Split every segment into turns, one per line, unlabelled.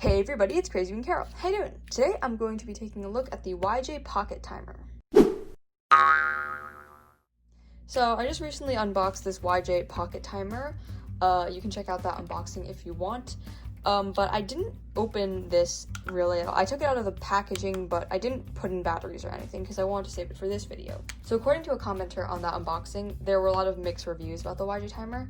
Hey everybody, it's Crazy Bean Carol. How you doing? Today I'm going to be taking a look at the YJ Pocket Timer. So I just recently unboxed this YJ Pocket Timer. You can check out that unboxing if you want. But I didn't open this really at all. I took it out of the packaging, but I didn't put in batteries or anything because I wanted to save it for this video. So according to a commenter on that unboxing, there were a lot of mixed reviews about the YJ Timer.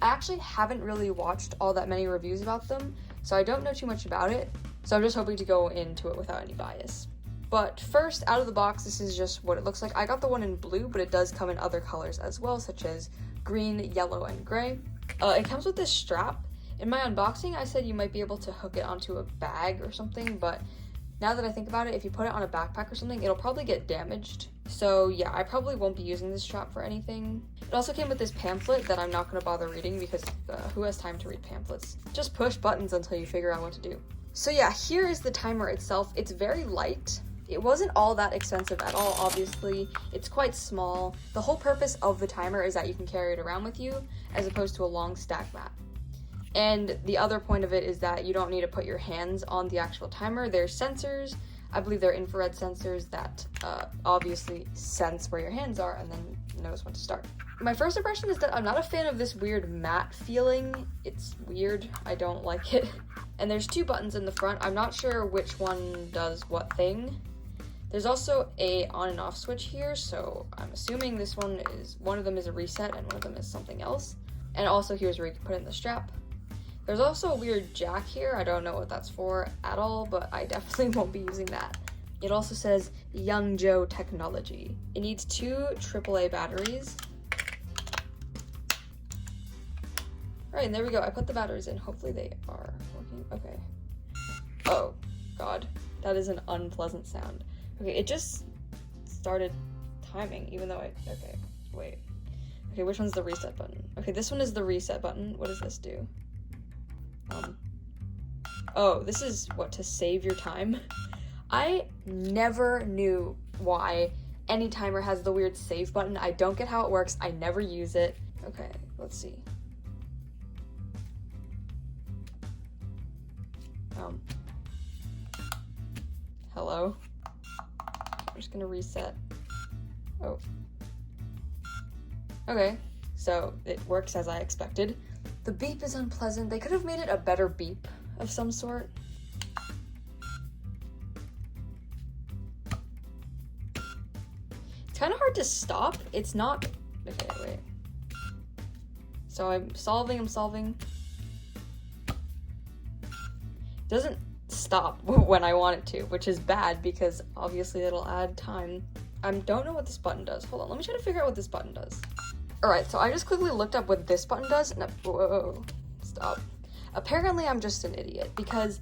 I actually haven't really watched all that many reviews about them, so I don't know too much about it, so I'm just hoping to go into it without any bias. But first, out of the box, this is just what it looks like. I got the one in blue, but it does come in other colors as well, such as green, yellow, and gray. It comes with this strap. In my unboxing, I said you might be able to hook it onto a bag or something, but now that I think about it, if you put it on a backpack or something, it'll probably get damaged. So yeah, I probably won't be using this strap for anything. It also came with this pamphlet that I'm not going to bother reading because who has time to read pamphlets? Just push buttons until you figure out what to do. So yeah, here is the timer itself. It's very light. It wasn't all that expensive at all, obviously. It's quite small. The whole purpose of the timer is that you can carry it around with you as opposed to a long stack mat. And the other point of it is that you don't need to put your hands on the actual timer. There's sensors, I believe they're infrared sensors that obviously sense where your hands are and then knows when to start. My first impression is that I'm not a fan of this weird matte feeling. It's weird, I don't like it. And there's two buttons in the front. I'm not sure which one does what thing. There's also a on and off switch here, so I'm assuming one of them is a reset and one of them is something else. And also here's where you can put in the strap. There's also a weird jack here. I don't know what that's for at all, but I definitely won't be using that. It also says Young Joe Technology. It needs 2 AAA batteries. All right, and there we go. I put the batteries in. Hopefully they are working. Okay. Oh, God. That is an unpleasant sound. Okay, it just started timing, even though okay, wait. Okay, which one's the reset button? Okay, this one is the reset button. What does this do? Oh, this is what, to save your time? I never knew why any timer has the weird save button. I don't get how it works. I never use it. Okay, let's see. Hello? I'm just gonna reset. Oh. Okay, so it works as I expected. The beep is unpleasant. They could have made it a better beep of some sort. It's kind of hard to stop. It's not... Okay, wait. So I'm solving. It doesn't stop when I want it to, which is bad because obviously it'll add time. I don't know what this button does. Hold on, let me try to figure out what this button does. Alright, so I just quickly looked up what this button does, and whoa, stop. Apparently I'm just an idiot, because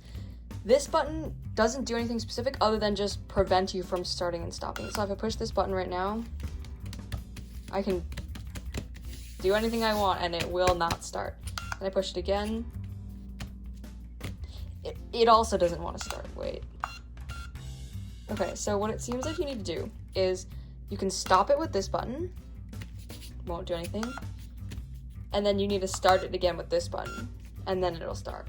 this button doesn't do anything specific other than just prevent you from starting and stopping. So if I push this button right now, I can do anything I want, and it will not start. And I push it again. It also doesn't want to start, wait. Okay, so what it seems like you need to do is you can stop it with this button. Won't do anything, and then you need to start it again with this button, and then it'll start.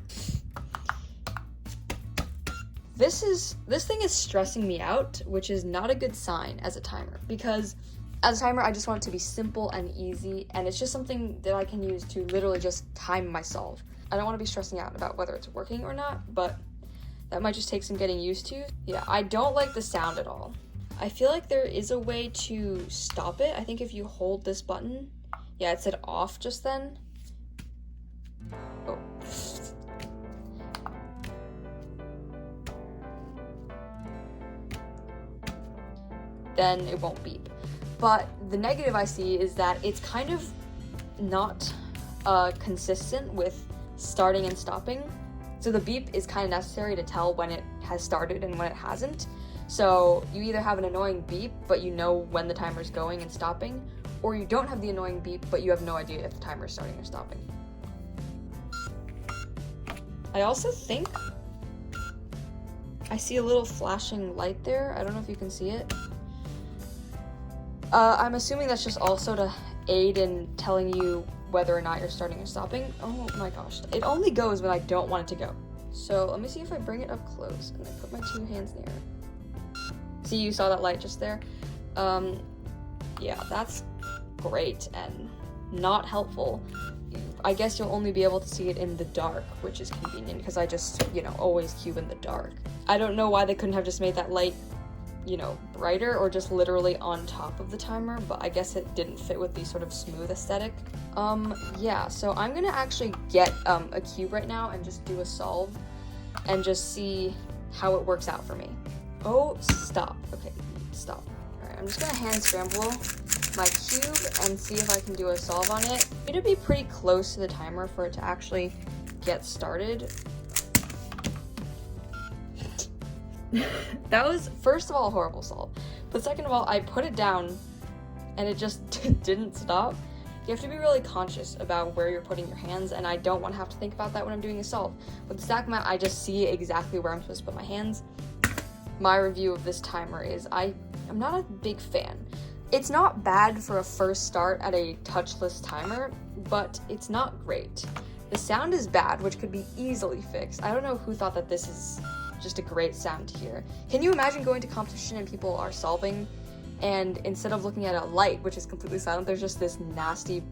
This thing is stressing me out, which is not a good sign as a timer, because as a timer I just want it to be simple and easy, and it's just something that I can use to literally just time myself. I don't want to be stressing out about whether it's working or not, but that might just take some getting used to. Yeah, I don't like the sound at all. I feel like there is a way to stop it. I think if you hold this button, yeah, it said off just then. Oh. Then it won't beep. But the negative I see is that it's kind of not consistent with starting and stopping. So the beep is kind of necessary to tell when it has started and when it hasn't. So you either have an annoying beep, but you know when the timer's going and stopping, or you don't have the annoying beep, but you have no idea if the timer's starting or stopping. I also think I see a little flashing light there. I don't know if you can see it. I'm assuming that's just also to aid in telling you whether or not you're starting or stopping. Oh my gosh. It only goes when I don't want it to go. So let me see if I bring it up close and I put my 2 hands near it. See, you saw that light just there? Yeah, that's great and not helpful. I guess you'll only be able to see it in the dark, which is convenient because I just, you know, always cube in the dark. I don't know why they couldn't have just made that light, you know, brighter or just literally on top of the timer, but I guess it didn't fit with the sort of smooth aesthetic. Yeah, so I'm gonna actually get a cube right now and just do a solve and just see how it works out for me. Oh, stop. Okay, stop. Alright, I'm just gonna hand scramble my cube and see if I can do a solve on it. It'll be pretty close to the timer for it to actually get started. That was, first of all, a horrible solve, but second of all, I put it down and it just didn't stop. You have to be really conscious about where you're putting your hands, and I don't want to have to think about that when I'm doing a solve. With the stack mat, I just see exactly where I'm supposed to put my hands. My review of this timer is I'm not a big fan. It's not bad for a first start at a touchless timer, but it's not great. The sound is bad, which could be easily fixed. I don't know who thought that this is just a great sound to hear. Can you imagine going to competition and people are solving, and instead of looking at a light, which is completely silent, there's just this nasty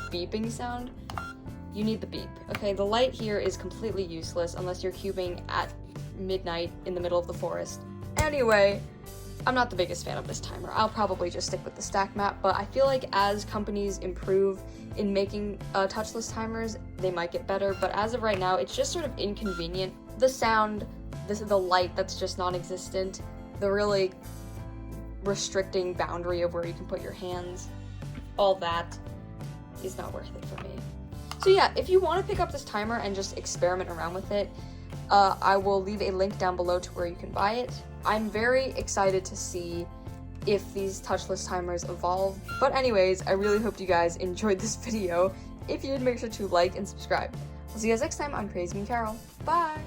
beeping sound? You need the beep. Okay, the light here is completely useless unless you're cubing at midnight in the middle of the forest. Anyway, I'm not the biggest fan of this timer. I'll probably just stick with the stack mat, but I feel like as companies improve in making touchless timers, they might get better, but as of right now, it's just sort of inconvenient. The sound, the light that's just non-existent, the really restricting boundary of where you can put your hands, all that is not worth it for me. So yeah, if you want to pick up this timer and just experiment around with it, I will leave a link down below to where you can buy it. I'm very excited to see if these touchless timers evolve. But anyways, I really hope you guys enjoyed this video. If you did, make sure to like and subscribe. I'll see you guys next time on Crazy Me Carol. Bye!